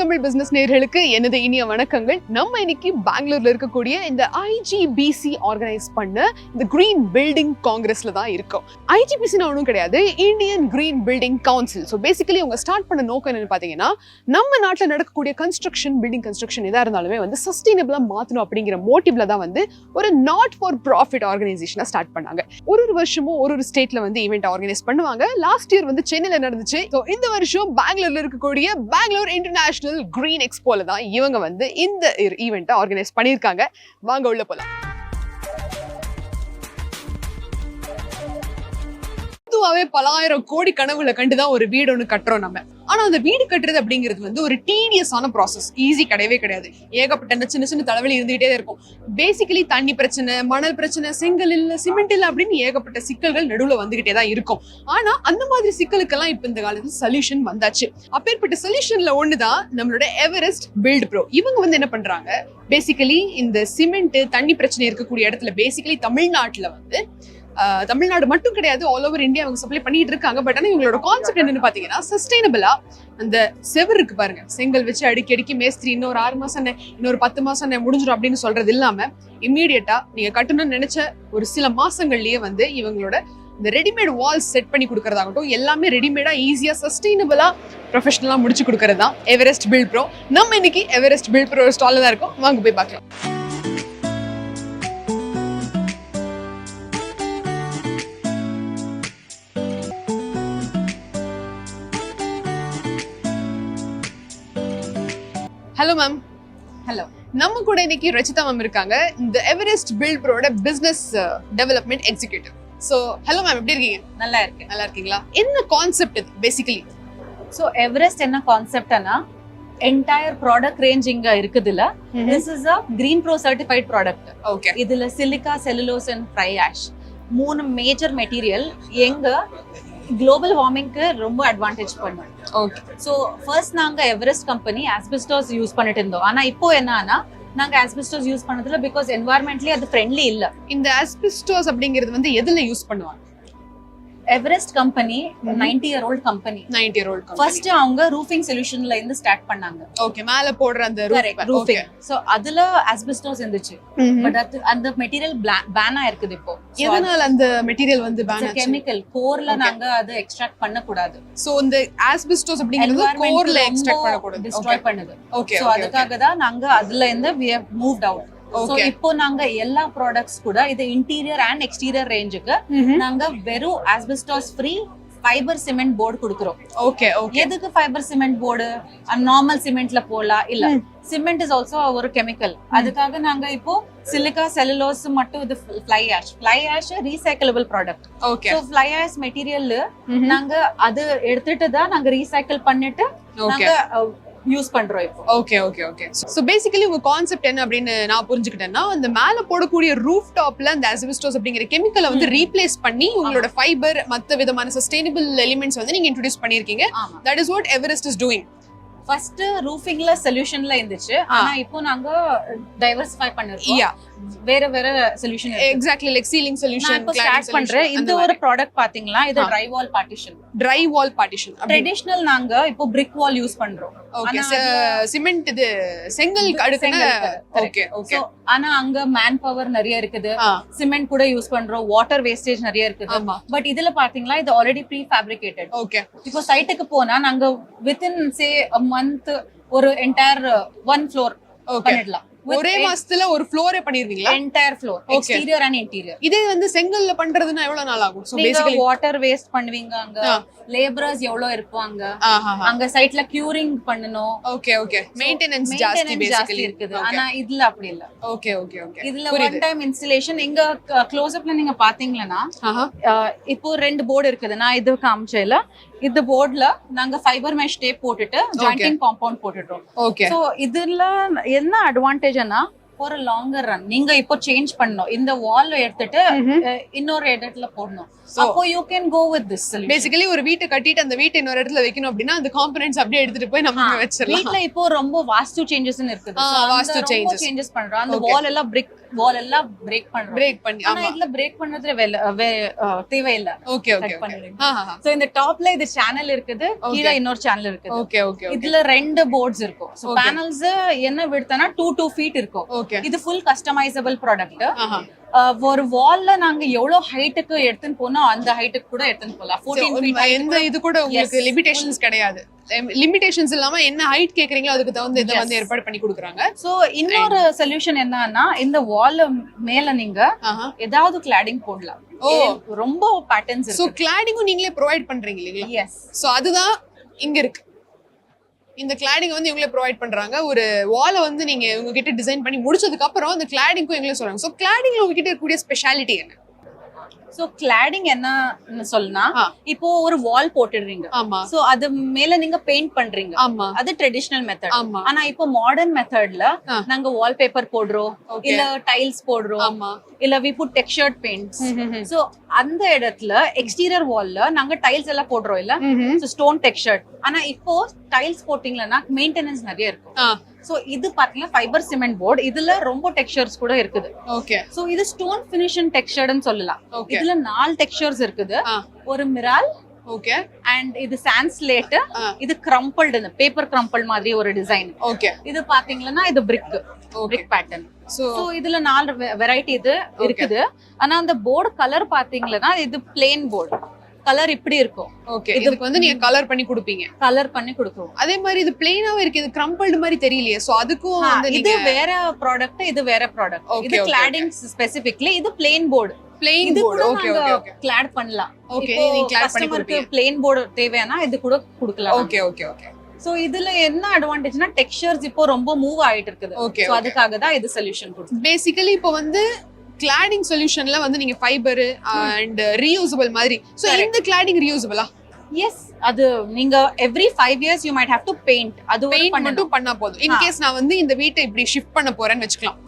Tamil business நேயர்களுக்கு எனது இனிய வணக்கங்கள். நம்ம இன்னைக்கு பெங்களூர்ல இருக்கக்கூடிய இந்த IGBC ஆர்கனைஸ் பண்ண இந்த கிரீன் பில்டிங் காங்கிரஸ்ல தான் இருக்கோம். IGBC ஒன்றும் கிடையாது, Indian green building council. So basically அவங்க ஸ்டார்ட் பண்ண நோக்கம் என்னன்னு பார்த்தீங்கன்னா, நம்ம நாட்டில் நடக்கக்கூடிய பில்டிங் கன்ஸ்ட்ரக்ஷன் எதாக இருந்தாலுமே வந்து சஸ்டைனபிளா மாற்றணும் அப்படிங்கிற மோட்டிவ்ல தான் வந்து ஒரு நாட் ஃபார் ப்ராஃபிட் ஆர்கனைசேஷனை ஸ்டார்ட் பண்ணாங்க. ஒரு வருஷமும் ஒரு ஸ்டேட்ல வந்து ஈவெண்ட் ஆர்கனைஸ் பண்ணுவாங்க. லாஸ்ட் இயர் வந்து சென்னையில நடந்துச்சு. ஸோ இந்த வருஷம் பெங்களூர்ல இருக்கக்கூடிய பெங்களூர் இன்டர்நேஷனல் கிரீன் எக்ஸ்போல தான் இவங்க வந்து இந்த ஈவெண்ட்டை ஆர்கனைஸ் பண்ணியிருக்காங்க. வாங்க உள்ள போலாம். பொதுவாகவே பலாயிரம் கோடி கனவுல கண்டுதான் ஒரு வீடு ஒன்று கட்டுறோம் நம்ம. ஆனா அந்த வீடு கட்டுறது அப்படிங்கிறது வந்து ஒரு டீடியஸான ப்ராசஸ், ஈஸி கிடையவே கிடையாது. ஏகப்பட்ட சின்ன சின்ன தலைவலி இருந்துகிட்டே இருக்கும். பேசிக்கலி தண்ணி பிரச்சனை, மணல் பிரச்சனை, செங்கல் இல்ல, சிமெண்ட் இல்ல அப்படின்னு ஏகப்பட்ட சிக்கல்கள் நடுவுல வந்துகிட்டே தான் இருக்கும். ஆனா அந்த மாதிரி சிக்கலுக்கெல்லாம் இப்ப இந்த காலத்துல சொல்யூஷன் வந்தாச்சு. அப்பேற்பட்ட சொல்யூஷன்ல ஒண்ணுதான் நம்மளோட எவரெஸ்ட் பில்ட் ப்ரோ. இவங்க வந்து என்ன பண்றாங்க, பேசிக்கலி இந்த சிமெண்ட் தண்ணி பிரச்சனை இருக்கக்கூடிய இடத்துல பேசிக்கலி தமிழ்நாட்டுல வந்து தமிழ்நாடு மட்டும் கிடையாது, ஆல் ஓவர் இந்தியா அவங்க சப்ளை பண்ணிட்டு இருக்காங்க. பட் ஆனால் இவங்களோட கான்செப்ட் என்னன்னு பாத்தீங்கன்னா, சஸ்டைனபிளா அந்த செவர் இருக்கு பாருங்க, செங்கல் வச்சு அடிக்கடிக்கு மேஸ்திரி இன்னொரு 6 மாசம் இன்னொரு 10 மாசம் முடிஞ்சிடும் அப்படின்னு சொல்றது இல்லாம இம்மீடியட்டா நீங்க கட்டணும்னு நினைச்ச ஒரு சில மாசங்கள்லயே வந்து இவங்களோட இந்த ரெடிமேட் வால்ஸ் செட் பண்ணி கொடுக்கறதாகட்டும், எல்லாமே ரெடிமேடா ஈஸியா சஸ்டைனபிளா ப்ரொஃபஷனலா முடிச்சு கொடுக்கறது தான் எவரெஸ்ட் பில்ட் ப்ரோ. நம்ம இன்னைக்கு எவரெஸ்ட் பில்ட் ப்ரோ ஸ்டால்ல தான் இருக்கோம். வாங்க போய் பார்க்கலாம். Hello ma'am. ஹலோ. நம்ம கூட இன்னைக்கு ரச்சிதா மேம் இருக்காங்க, இந்த எவரெஸ்ட் பில்ட் ப்ரோட business development executive. So hello ma'am, எப்படி இருக்கீங்க? நல்லா இருக்கேன். நல்லா இருக்கீங்களா? என்ன கான்செப்ட் இது பேசிக்கலி? ஸோ எவரெஸ்ட் என்ன கான்செப்ட்னா, என்டையர் ப்ராடக்ட் ரேஞ்ச் இங்க இருக்குதுல. This is a green pro certified product. Okay. இதுல silica, cellulose and fly ash 3 major material எங்க குளோபல் வார்மிங்க்கு ரொம்ப அட்வான்டேஜ் பண்ணும். ஓகே. ஸோ ஃபர்ஸ்ட் நாங்க எவரெஸ்ட் கம்பெனி ஆஸ்பெஸ்டாஸ் யூஸ் பண்ணிட்டு இருந்தோம். ஆனா இப்போ என்னன்னா, நாங்க ஆஸ்பெஸ்டாஸ் யூஸ் பண்ணதுல பிகாஸ் என்வாயர்மெண்ட்லி அது ஃப்ரெண்ட்லி இல்ல. இந்த ஆஸ்பெஸ்டாஸ் அப்படிங்கிறது வந்து எதுல யூஸ் பண்ணுவாங்க? Everest company 90-year-old company. 90-year-old company. First அவங்க ரூஃபிங் சொல்யூஷன்ல இருந்து ஸ்டார்ட் பண்ணாங்க. ஓகே. மேல போடுற அந்த ரூஃபிங். சோ அதுல ஆஸ்பெஸ்டாஸ் இருந்துச்சு. பட் அந்த மெட்டீரியல் பேனா இருக்குது இப்போ. எதனால அந்த மெட்டீரியல் வந்து பேன் ஆச்சு? கெமிக்கல் கோர்ல நாங்க அது எக்ஸ்ட்ராக்ட் பண்ண கூடாது. சோ இந்த ஆஸ்பெஸ்டாஸ் அப்படிங்கிறது கோர்ல எக்ஸ்ட்ராக்ட் பண்ண கூடாது, டிஸ்ட்ராய் பண்ணுது. ஓகே. சோ அதுக்காக தான் நாங்க அதுல இருந்து we have moved out. So இப்போ நாங்க எல்லா ப்ராடக்ட்ஸ் கூட இது இன்டீரியர் அண்ட் எக்ஸ்டீரியர் ரேஞ்சுக்கு நாங்க வெறும் asbestos free fibre cement board கொடுக்குறோம். ஓகே. ஓகே. எதுக்கு ஃபைபர் சிமெண்ட் போர்டு? நார்மல் சிமெண்ட்ல போடலாம் இல்ல. சிமெண்ட் இஸ் ஆல்சோ ஒரு கெமிக்கல். அதுக்காக நாங்க இப்போ சிலிக்கா, செல்லுலோஸ் மட்டும் இது fly ash recyclable product. Okay. So fly ash material நாங்க அது எடுத்துட்டு தான் நாங்க ரீசைக்கிள் பண்ணிட்டு நாங்க யூஸ் பண்றோம் இப்போ. Okay. Okay. Okay. So basically உங்க கான்செப்ட் என்ன அப்படின்னு நான் புரிஞ்சுக்கிட்டேன்னா, அந்த மேல போடக்கூடிய ரூஃப் டாப்ல அந்த ஆஸ்பெஸ்டாஸ் அப்படிங்கிற கெமிக்கலை வந்து ரீப்ளேஸ் பண்ணி உங்களோட ஃபைபர் மத்த விதமான சஸ்டைனபிள் எலிமெண்ட்ஸ் வந்து நீங்க இன்ட்ரோடியூஸ் பண்ணிருக்கீங்க. That is what Everest is doing. First ரூஃபிங்ல சொல்யூஷன்ல இருந்துச்சு. ஆனா இப்போ நாங்க டைவர்சிஃபை பண்ணிருக்கோம். வேற வேற solution. Exactly, like ceiling solution. இப்போ ஸ்டார்ட் பண்றேன். இந்த ஒரு ப்ராடக்ட் பாத்தீங்களா, இது dry wall partition. Dry wall partition. Traditional நாங்க இப்போ பிரிக் வால் யூஸ் பண்றோம். ஓகே. சிமெண்ட் இது செங்கல் அடுக்குன. ஓகே. ஓகே. ஆனா அங்க மேன் பவர் நிறைய இருக்குது. சிமெண்ட் கூட யூஸ் பண்றோம். வாட்டர் வேஸ்டேஜ் நிறைய இருக்குது. பட் இதுல பாத்தீங்களா, இது ஆல்ரெடி ப்ரீ ஃபேப்ரிகேட்டட். ஓகே. இப்போ சைட்டுக்கு போனா நாங்க வித்தின் சே a month ஒரு என்டையர் 1 floor பண்ணிடலாம். ஒரே மாசத்துல ஒரு ஃப்ளோரே பண்ணிருவீங்களா? Entire floor, exterior and interior. இதே வந்து செங்கல்ல பண்றதுன்னா எவ்வளவு நாள் ஆகும்? சோ பேசிக்கலி வாட்டர் வேஸ்ட் பண்ணுவீங்க, அங்க லேபரர்ஸ் எவ்வளவு இருப்பாங்க, அங்க சைட்ல கியூரிங் பண்ணனும். ஓகே. ஓகே. மெயின்டெனன்ஸ் ஜாஸ்தி பேசிக்கலி இருக்குது. ஆனா இதுல அப்படி இல்ல. ஓகே. ஓகே. ஓகே. இதுல ஒன் டைம் இன்ஸ்டாலேஷன். இங்க க்ளோஸ் அப்ல நீங்க பாத்தீங்கன்னா இப்போ 2 போர்டு இருக்குது. நான் இது காமிச்சேல, இந்த போர்டுல நாங்க ஃபைபர் மெஷ் டேப் போட்டுட்டு ஜாயிண்டிங் காம்பவுண்ட் போட்டுட்டோம். ஓகே. சோ இதுல என்ன அட்வான்டேஜ்னா, ஒரு லாங்கர் ரன் நீங்க இப்போ சேஞ்ச் பண்ணனும். இந்த வால் எடுத்துட்டு இன்னொரு இடத்துல போடணும். அப்போ you can go with this solution. Basically ஒரு வீட்டை கட்டிட்டு அந்த வீட்டை இன்னொரு இடத்துல வைக்கணும் அப்படின்னா அந்த காம்போனன்ட்ஸ் அப்படியே எடுத்துட்டு போய் நம்ம வெச்சிரலாம். வீட்ல இப்போ ரொம்ப வாஸ்து சேஞ்சஸ் இருக்குது. வாஸ்து சேஞ்சஸ் பண்றோம். அந்த வால் எல்லாம் பிரிக் வால் எல்லாம் பிரேக் பண்றோம். பிரேக் பண்ணி ஆனா இதுல பிரேக் பண்றது தேவையில்லை. ஓகே ஓகே Cut பண்ணிடுங்க. சோ இந்த டாப்ல இது சேனல் இருக்குது, கீழ இன்னொரு சேனல் இருக்குது. ஓகே ஓகே இதுல 2 போர்ட்ஸ் இருக்கும். சோ பேனல்ஸ் என்ன விடுத்தனா 2 feet இருக்கும். ஓகே இது ஃபுல் கஸ்டமைசபிள் ப்ராடக்ட். ஒரு வால்ல நாங்க எவ்வளவு ஹைட்டுக்கு எடுத்துன்னு போனோம் அந்த ஹைட்டுக்கு கூட எடுத்துன்னு போலாம். 14 feet எந்த இது கூட உங்களுக்கு லிமிடேஷன்ஸ் கிடையாது. லிமிடேஷன்ஸ் இல்லாம என்ன ஹைட் கேக்குறீங்களோ அதுக்கு தகுந்த இதை வந்து ஏற்பாடு பண்ணி கொடுக்குறாங்க. சோ இன்னொரு சொல்யூஷன் என்னன்னா இந்த வால் மேல நீங்க ஏதாவது கிளாடிங் போடலாம். ரொம்ப பேட்டர்ன்ஸ் இருக்கு. சோ கிளாடிங்கும் நீங்களே ப்ரொவைட் பண்றீங்க இல்லீங்களா? எஸ். சோ அதுதான் இங்க இருக்கு. இந்த கிளாடிங் வந்து இவங்களே ப்ரொவைட் பண்றாங்க. ஒரு வாலை வந்து நீங்க உங்ககிட்ட டிசைன் பண்ணி முடிச்சதுக்கு அப்புறம் அந்த கிளாடிங்க்கும் இவங்களே சொல்றாங்க. சோ கிளாடிங்ல உங்ககிட்ட இருக்கக்கூடிய ஸ்பெஷாலிட்டி என்ன? சோ கிளாடிங் என்ன சொல்லனா, இப்போ ஒரு வால் போட்டுடுறீங்க. ஆமா. சோ அது மேல நீங்க பெயிண்ட் பண்றீங்க. ஆமா. அது ட்ரெடிஷனல் மெத்தட். ஆமா. ஆனா இப்போ மாடர்ன் மெத்தட்ல நாங்க வால்பேப்பர் போடுறோம், இல்ல டைல்ஸ் போடுறோம், ஆமா, இல்ல we put textured paints. So அந்த இடத்துல எக்ஸ்டீரியர் வால்ல நாங்க டைல்ஸ் எல்லாம் போடுறோம் இல்ல, சோ ஸ்டோன் டெக்ஸ்சர்ட். ஆனா இப்போ டைல்ஸ் போட்டிங்களா மெயின்டெனன்ஸ் நிறைய இருக்கும். சோ இது பாத்தீங்கன்னா ஃபைபர் சிமெண்ட் போர்டு, இதுல ரொம்ப டெக்ஸ்சர்ஸ் கூட இருக்குது. ஓகே. சோ இது ஸ்டோன் ஃபினிஷிங் டெக்ஸ்சர்ட்னு சொல்லலாம். இதுல 4 டெக்ஸ்சர்ஸ் இருக்குது. ஒரு மிரால், ஓகே, அண்ட் இது சாண்ட்ஸ்லேட், இது கிரம்பிள்டு பேப்பர் கிரம்பிள் மாதிரி ஒரு டிசைன். ஓகே. இது பாத்தீங்கன்னா இது பிரிக் பேட்டர்ன். சோ இதுல 4 வெரைட்டி இது இருக்குது. ஆனா அந்த போர்டு கலர் பாத்தீங்கன்னா இது பிளேன் போர்டு கலர் இப்படி இருக்கும். ஓகே. இதுக்கு வந்து நீங்க கலர் பண்ணி கொடுப்பீங்க. கலர் பண்ணி கொடுக்குறோம். அதே மாதிரி இது பிளெயினாவே இருக்கு, இது கிரம்பிள்டு மாதிரி தெரியலையே. சோ அதுக்கும் வந்து இது வேற ப்ராடக்ட், இது வேற ப்ராடக்ட். இது கிளாடிங் ஸ்பெசிபிக்கலி, இது plain board. Plain board. Okay okay okay. Clad பண்ணலாம். ஓகே, நீங்க கிளாட் பண்ணி கொடுப்பீங்க. பிளேன் போர்டு தேவையானா இது கூட கொடுக்கலாம். Okay okay okay. சோ இதுல என்ன அட்வான்டேஜ்னா டெக்ஸ்சர்ஸ் இப்போ ரொம்ப மூவ் ஆயிட்டு இருக்குது. ஓகே. சோ அதுக்காக தான் இது சொல்யூஷன் கொடுத்தோம். பேசிக்கலி இப்போ வந்து கிளாடிங் சொல்யூஷன்ல வந்து நீங்க ஃபைபர் அண்ட் ரீயூசபிள் மாதிரி. சோ இந்த கிளாடிங் ரீயூசபிளா? எஸ். அது நீங்க every 5 years you might have to paint. அது பெயிண்ட் மட்டும் பண்ணா போதும். இன் கேஸ் நான் வந்து இந்த வீட்டை இப்படி ஷிஃப்ட் பண்ண போறேன்னு வெச்சுக்கலாம்.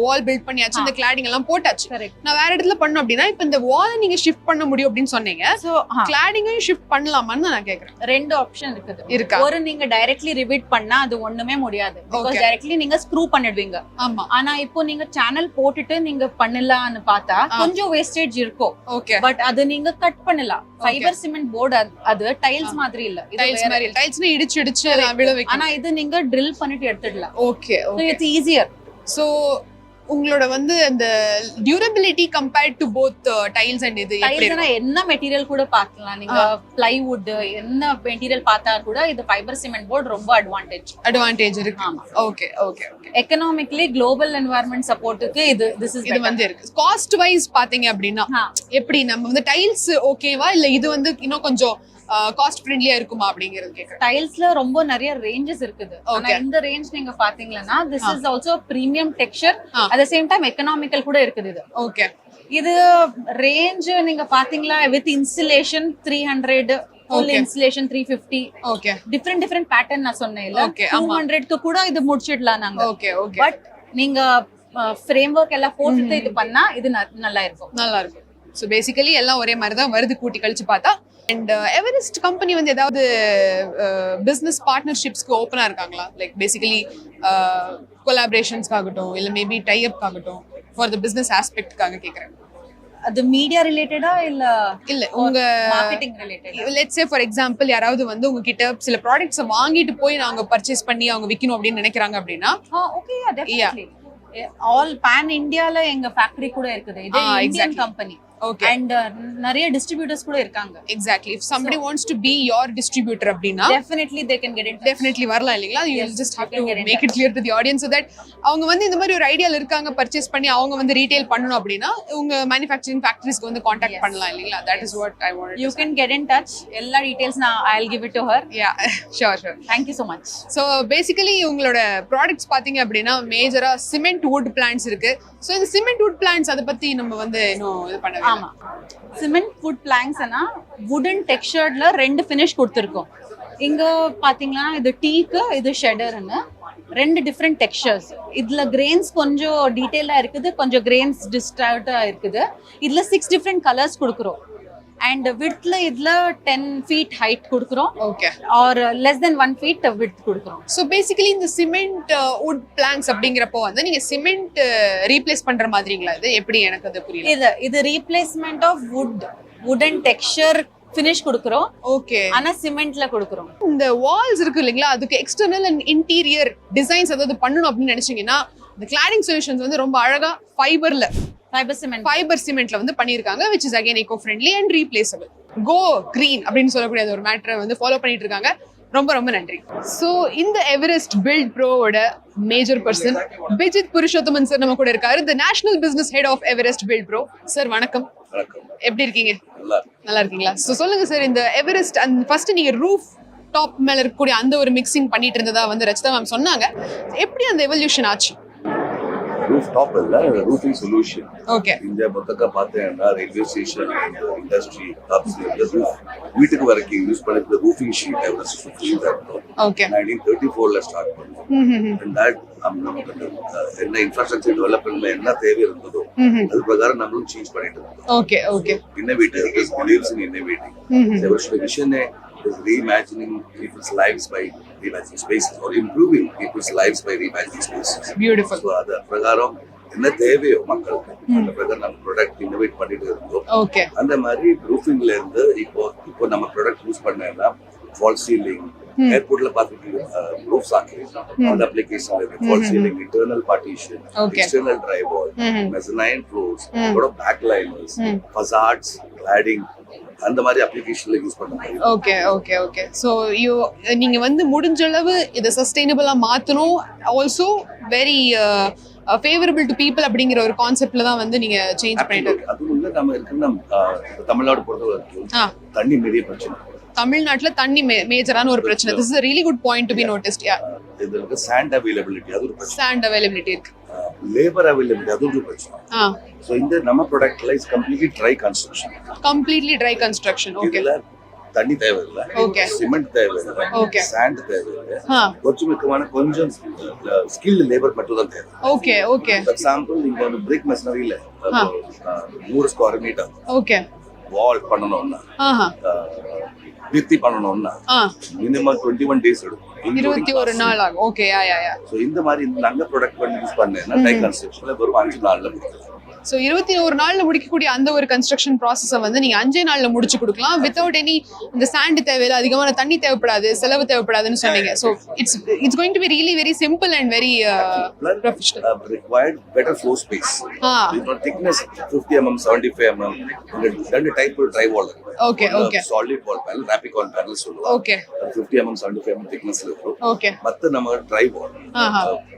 வால் பில்ட் பண்ணியாச்சு, இந்த கிளாடிங் எல்லாம் போட்டாச்சு. நான் வேற இடத்துல பண்ணனும் அப்படினா இப்போ இந்த வால் நீங்க ஷிஃப்ட் பண்ண முடியும் அப்படினு சொன்னீங்க. சோ கிளாடிங்கையும் ஷிஃப்ட் பண்ணலாமான்னு நான் கேக்குறேன். 2 ஆப்ஷன் இருக்குது. இருக்கா? ஒரு நீங்க டைரக்ட்லி ரிவீட் பண்ணா அது ஒண்ணுமே முடியாது. பிகாஸ் டைரக்ட்லி நீங்க ஸ்க்ரூ பண்ணிடுவீங்க. ஆமா. ஆனா இப்போ நீங்க சேனல் போட்டுட்டு நீங்க பண்ணலாம்னு பார்த்தா கொஞ்சம் வேஸ்டேஜ் இருக்கும். ஓகே. பட் அது நீங்க கட் பண்ணலாம். ஃபைபர் சிமெண்ட் போர்டு அது டைல்ஸ் மாதிரி இல்ல. டைல்ஸ் மாதிரி இல்ல. டைல்ஸ்னா இடிச்சு விழ வைக்கும். ஆனா இது நீங்க ட்ரில் பண்ணிட்டு எடுத்துடலாம். Okay okay. It's easier. So உங்களோட வந்து அந்த durability compared to both tiles and இது எப்படி டைல்ஸ்னா என்ன மெட்டீரியல் கூட பார்க்கலாம். நீங்க பிளைவுட் என்ன மெட்டீரியல் பார்த்தா கூட இது ஃபைபர் சிமெண்ட் போர்டு ரொம்ப அட்வான்டேஜ் இருக்கு. Okay okay okay. Economically global environment சப்போர்ட்டுக்கு இது இது வந்து இருக்கு. காஸ்ட் வைஸ் பாத்தீங்க அப்படின்னா எப்படி நம்ம வந்து டைல்ஸ் ஓகேவா இல்ல இது வந்து இன்னும் கொஞ்சம் காஸ்ட் ஃப்ரெண்ட்லியா இருக்குமா அப்படிங்கறது கேக்குறேன். டைல்ஸ்ல ரொம்ப நிறைய ரேஞ்சஸ் இருக்குது. ஆனா இந்த ரேஞ்ச் நீங்க பாத்தீங்கன்னா this is also premium texture, at the same time economical கூட இருக்குது இது. ஓகே. இது ரேஞ்ச் நீங்க பாத்தீங்களா with installation 300, full installation 350. Okay. Different pattern நான் சொன்னேன் இல்ல, 200 க்கு கூட இது முடிச்சிடலாம் நாங்க. Okay okay. பட் நீங்க ஃப்ரேம்வொர்க் எல்லாம் போட்டுட்டு இது பண்ணா இது நல்லா இருக்கும். நல்லா இருக்கும். சோ பேசிக்கலி எல்லாம் ஒரே மாதிரி தான் வருது கூட்டி கழிச்சு பார்த்தா. அண்ட் எவரெஸ்ட் கம்பெனி வந்து ஏதாவது பிசினஸ் பார்ட்னர்ஷிப்ஸ்க்கு ஓப்பனா இருக்காங்களா? லைக் பேசிக்கலி கொலாபரேஷன்ஸ்க்கு ஆகட்டும் இல்ல மேபி டை அப் ஆகட்டும் ஃபார் தி பிசினஸ் ஆஸ்பெக்ட்காக கேக்குறேன். அது மீடியா ரிலேட்டடா இல்ல உங்க மார்க்கெட்டிங் ரிலேட்டடா? லெட்ஸ் சே ஃபார் எக்ஸாம்பிள் யாராவது வந்து உங்ககிட்ட சில ப்ராடக்ட்ஸ் வாங்கிட்டு போய் நாங்க பர்ச்சேஸ் பண்ணி அவங்க விக்கணும் அப்படின்னு நினைக்கிறாங்க அப்படின்னா ஓகே, டெஃபினெட்லி. ஆல் பான் இந்தியால எங்க ஃபேக்டரி கூட இருக்குது. இது இந்தியன் கம்பெனி. Okay. And நிறைய டிஸ்ட்ரிபியூட்டர்ஸ் கூட இருக்காங்க. Exactly. If somebody wants to be your distributor அப்படினா definitely they can get in touch. Definitely வரலாம் இல்லீங்களா? You just have to make it clear to the audience so that அவங்க வந்து இந்த மாதிரி ஒரு ஐடியால இருக்காங்க பர்ச்சேஸ் பண்ணி அவங்க வந்து ரீட்டைல் பண்ணனும் அப்படினா உங்க manufacturing factories-க்கு வந்து கான்டாக்ட் பண்ணலாம் இல்லீங்களா? That is what I wanted. You can get in touch. எல்லா டீடைல்ஸ் நான் I'll give it to her. Yeah, sure. Thank you so much. So basically உங்களோட ப்ராடக்ட்ஸ் பாத்தீங்க அப்படினா மேஜரா சிமெண்ட் வுட் பிளான்ட்ஸ் இருக்கு. So இந்த சிமெண்ட் வுட் பிளான்ட்ஸ் அத பத்தி நம்ம வந்து இன்னும் இது பண்ணவே. ஆமா, சிமெண்ட் வுட் பிளாங்க்ஸ்னா வுடன் டெக்ஸ்சர்ட்ல 2 ஃபினிஷ் கொடுத்திருக்கோம். இங்க பாத்தீங்கன்னா இது டீக்கு, இது ஷெடர்னு 2 டிஃபரெண்ட் டெக்ஸ்சர்ஸ். இதுல கிரெயின்ஸ் கொஞ்சம் டீடைலா இருக்குது, கொஞ்சம் கிரெயின்ஸ் டிஸ்டார்ட்டா இருக்குது. இதுல 6 டிஃபரெண்ட் கலர்ஸ் கொடுக்குறோம். அண்ட் விட்ல இதுல 10 feet ஹைட் கொடுக்குறோம் okay or less than 1 feet width கொடுக்குறோம். ஸோ பேசிக்கலி இந்த சிமெண்ட் வுட் பிளாங்க்ஸ் அப்படிங்கிறப்போ வந்து நீங்க சிமெண்ட் ரீப்ளேஸ் பண்ற மாதிரிங்களா? இது எப்படி எனக்கு அது புரியல. இது ரீப்ளேஸ்மெண்ட் ஆஃப் வுடன் டெக்ஸ்சர் ஃபினிஷ் கொடுக்குறோம். ஓகே. ஆனா சிமெண்ட்ல கொடுக்குறோம். இந்த வால்ஸ் இருக்கு இல்லைங்களா, அதுக்கு எக்ஸ்டர்னல் அண்ட் இன்டீரியர் டிசைன்ஸ் ஏதாவது பண்ணணும் அப்படின்னு நினைச்சீங்கன்னா இந்த கிளாடிங் சொல்யூஷன்ஸ் வந்து ரொம்ப அழகா ஃபைபர் சிமெண்ட்ல வந்து பண்ணிருக்காங்க, which is again eco friendly and replaceable. Go green அப்படின்னு சொல்லக்கூடிய ஒரு மேட்டரை வந்து ஃபாலோ பண்ணிட்டு இருக்காங்க. ரொம்ப ரொம்ப நன்றி. ஸோ இந்த எவரெஸ்ட் பில்ட் ப்ரோவோட major person Bijith Purushothaman sir நம்ம கூட இருக்காரு, the national business head of Everest build pro. Sir வணக்கம். எப்படி இருக்கீங்க? நல்லா இருக்கீங்களா? ஸோ சொல்லுங்க சார், இந்த எவரெஸ்ட் அந்த ஃபர்ஸ்ட் நீங்க ரூஃப் டாப் மேல இருக்கக்கூடிய அந்த ஒரு மிக்சிங் பண்ணிட்டு இருந்ததா வந்து ரச்சிதா மேம் சொன்னாங்க. எப்படி அந்த எவல்யூஷன் ஆச்சு? ரூஃப் டாப் இல்ல, ரூஃபிங் சொல்யூஷன். ஓகே. இந்த மொத்தக்க பார்த்தேன்னா railway station, industry, hubs, roof வீட்டுக்கு வரைக்கும் யூஸ் பண்ணிட்டு ரூஃபிங் ஷீட் எவரெஸ்ட் ஷீட் ஆகட்டும். ஓகே. 1934ல ஸ்டார்ட் பண்ணோம். And that நமக்கு என்ன இன்ஃப்ராஸ்ட்ரக்சர் டெவலப்மெண்ட்ல என்ன தேவை இருந்ததோ அது பிரகாரம் நம்மளும் சேஞ்ச் பண்ணிட்டு இருக்கோம். Okay okay. Innovative, it believes in innovating. Everest vision is reimagining people's lives by reimagining spaces or improving people's lives by reimagining spaces. Beautiful. So அது பிரகாரம் என்ன தேவையோ மக்களுக்கு அந்த பிரகாரம் நம்ம ப்ராடக்ட் இன்னோவேட் பண்ணிட்டு இருக்கோம். ஓகே. அந்த மாதிரி ரூஃபிங்ல இருந்து இப்போ நம்ம ப்ராடக்ட் யூஸ் பண்ணேன்னா ஃபால் சீலிங், ஏர்போர்ட்ல பார்த்துட்டு ரூஃப் சாக்கெட் அந்த அப்ளிகேஷன்ல இருக்கு. False ceiling, internal partition, external dry wall, mezzanine floors, back liners, facades, cladding அந்த மாதிரி அப்ளிகேஷன்ல யூஸ் பண்ண முடியும். Okay okay okay. ஸோ நீங்க வந்து முடிஞ்ச அளவு இதை சஸ்டைனபிளா மாத்தணும், also very favourable to people அப்படிங்கிற ஒரு கான்செப்ட்ல தான் வந்து நீங்க சேஞ்ச் பண்ணிட்டு. அதுவும் இல்ல, நம்ம இருக்கிற தமிழ்நாடு பொறுத்த வரைக்கும் தண்ணி நிறைய பிரச்சனை. தமிழ்நாட்டுல தண்ணி மேஜரான ஒரு பிரச்சனை. This is a really good point to be noticed. Yeah. இதுல இருக்க சாண்ட் அவைலபிலிட்டி அது ஒரு பிரச்சனை. சாண்ட் அவைலபிலிட்டி இருக்கு. லேபர் அவைலபிலிட்டி அது ஒரு பிரச்சனை. சோ இந்த நம்ம ப்ராடக்ட்ல is completely dry construction. Completely dry construction. Okay. இதுல தண்ணி தேவையில்லை. ஓகே. சிமெண்ட் தேவையில்லை. ஓகே. சாண்ட் தேவையில்லை. கொஞ்சம் ஸ்கில்ட் லேபர் மட்டும் தான் தேவை. Okay okay. ஃபார் எக்ஸாம்பிள் நீங்க ஒரு பிரிக் மெஷினரியில 100 ஸ்கொயர் மீட்டர் ஓகே வால் பண்ணணும்னா வித்தி பண்ணணும்னா மினிமம் 21 டேஸ் எடுக்கும். 21 நாள் ஆகும். ஓகே. யா யா யா. சோ இந்த மாதிரி நாங்க ப்ராடக்ட் பண்ணி யூஸ் பண்ணேன்னா டை கன்ஸ்ட்ரக்ஷன்ல வெறும் 5 நாள்ல முடிக்கலாம். ஸோ 21 நாள்ல முடிக்கக்கூடிய அந்த ஒரு கன்ஸ்ட்ரக்ஷன் ப்ராசஸை வந்து நீங்க 5 நாள்ல முடிச்சு கொடுக்கலாம் வித்தவுட் எனி இந்த சாண்ட் தேவையில்லை, அதிகமான தண்ணி தேவைப்படாது, செலவு தேவைப்படாதுன்னு சொன்னீங்க. So it's going to be really very simple and very professional. required better floor space. Thickness 50 mm, 75 mm. ரெண்டு டைப் drywall இருக்கு. Okay okay. solid wall panel, rapicon panel சொல்லுவாங்க. ஓகே. 50 mm, 75 mm thicknessல இருக்கும். ஓகே. மத்த நம்ம drywall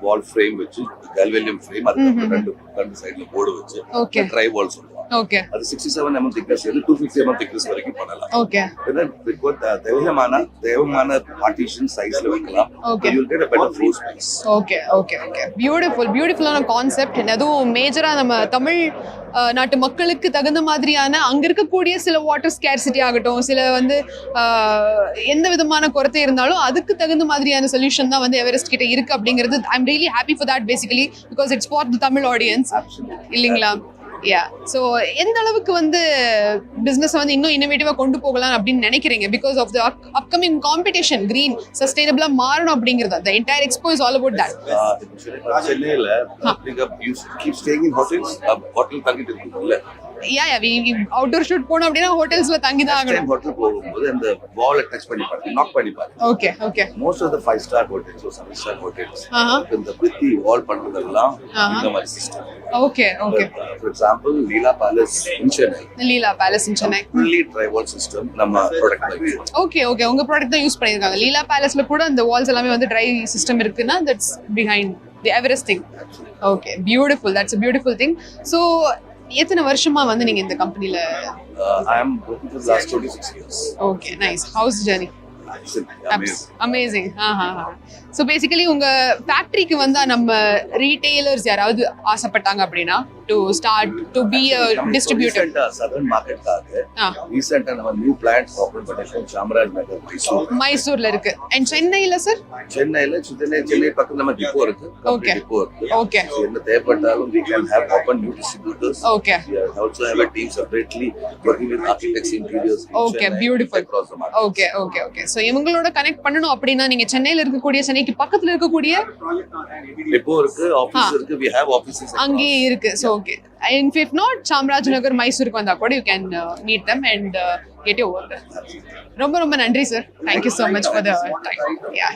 wall frame வச்சு galvanum frame அது ரெண்டு சைடுல போர்டு வச்சு drywall சொல்லுவாங்க. ஓகே. அது 67 mm thickness இருந்து 250 mm thickness வரைக்கும் பண்ணலாம். ஓகே. தேவையான பார்ட்டிஷன் சைஸ்ல வைக்கலாம். You will get a better floor space. Okay okay okay. பியூட்டிஃபுல்லான கான்செப்ட். அதுவும் மேஜரா நம்ம தமிழ் நாட்டு மக்களுக்கு தகுந்த மாதிரியான அங்க இருக்கக்கூடிய சில வாட்டர் ஸ்கேர்சிட்டி ஆகட்டும், சில வந்து எந்த விதமான குறைத்தை இருந்தாலும் அதுக்கு தகுந்த மாதிரியான சொல்யூஷன் தான் வந்து எவரெஸ்ட் கிட்ட இருக்கு அப்படிங்கிறது. I am really happy for that basically because it's for the Tamil audience இல்லைங்களா? யா. ஸோ எந்த அளவுக்கு வந்து பிஸ்னஸ் வந்து இன்னும் இன்னோவேட்டிவா கொண்டு போகலாம் அப்படின்னு நினைக்கிறீங்க? Because of the upcoming competition green சஸ்டைனபிளா மாறணும் அப்படிங்கிறது. The entire expo is all about that. சென்னையில நீங்க keep staying in hotels, hotel தங்கிட்டு இருக்கீங்கல்ல? யா யா. அவுட்டோர் ஷூட் போனோம் அப்படின்னா ஹோட்டல்ஸ்ல தங்கி தான் ஆகணும். ஹோட்டல் போகும்போது அந்த வாலை டச் பண்ணி பாருங்க, நாக் பண்ணி பாருங்க. Okay okay. Most of the 5-star hotels or 7-star hotels இந்த பிரித்தி வால் பண்றதெல்லாம் இந்த மாதிரி system. Okay okay. For example Leela palace in Chennai. Leela palace in Chennai fully drywall system நம்ம ப்ராடக்ட்ல இருக்கு. Okay okay. உங்க ப்ராடக்ட் தான் யூஸ் பண்ணிருக்காங்க. லீலா பேலஸ்ல கூட அந்த வால்ஸ் எல்லாமே வந்து ட்ரை சிஸ்டம் இருக்குன்னா that's behind the Everest thing. Okay. Beautiful. That's a beautiful thing. So எத்தனை வருஷமா வந்து நீங்க இந்த கம்பெனில? I am working for the last 26 years. Okay, nice. How's the journey? Amazing. So basically உங்க ஃபேக்டரிக்கு வந்தா நம்ம ரீட்டைலர்ஸ் யாராவது ஆசைப்பட்டாங்க அப்படின்னா to start to be a distributor? Southern மார்க்கெட்காக ஆ. ரீசெண்டா நம்ம நியூ பிளான்ட் ஓபன் பண்ணிருக்கோம் சாமராஜ் நகர் மைசூர். மைசூர்ல இருக்கு. அண்ட் சென்னையில சார்? சென்னையில சென்னை பக்கத்துல நம்ம டிப்போ இருக்கு. Okay. டிப்போ இருக்கு. Okay. So, என்ன தேவைப்பட்டாலும் we can have open new distributors. Okay. We also have a team separately working with architects, interiors. in Okay, Chennai, beautiful. across the market. Okay okay okay. So இவங்களோட connect பண்ணணும் அப்படின்னா நீங்க சென்னையில இருக்கக்கூடிய, சென்னைக்கு பக்கத்துல இருக்கக்கூடிய டிப்போ இருக்கு, ஆபீஸ் இருக்கு. We have offices across. அங்கேயே இருக்கு. So okay. And if not Samraj Nagar மைசூருக்கு வந்தா கூட you can meet them and get your work. ரொம்ப ரொம்ப நன்றி sir. Thank you so much for the time. Yeah.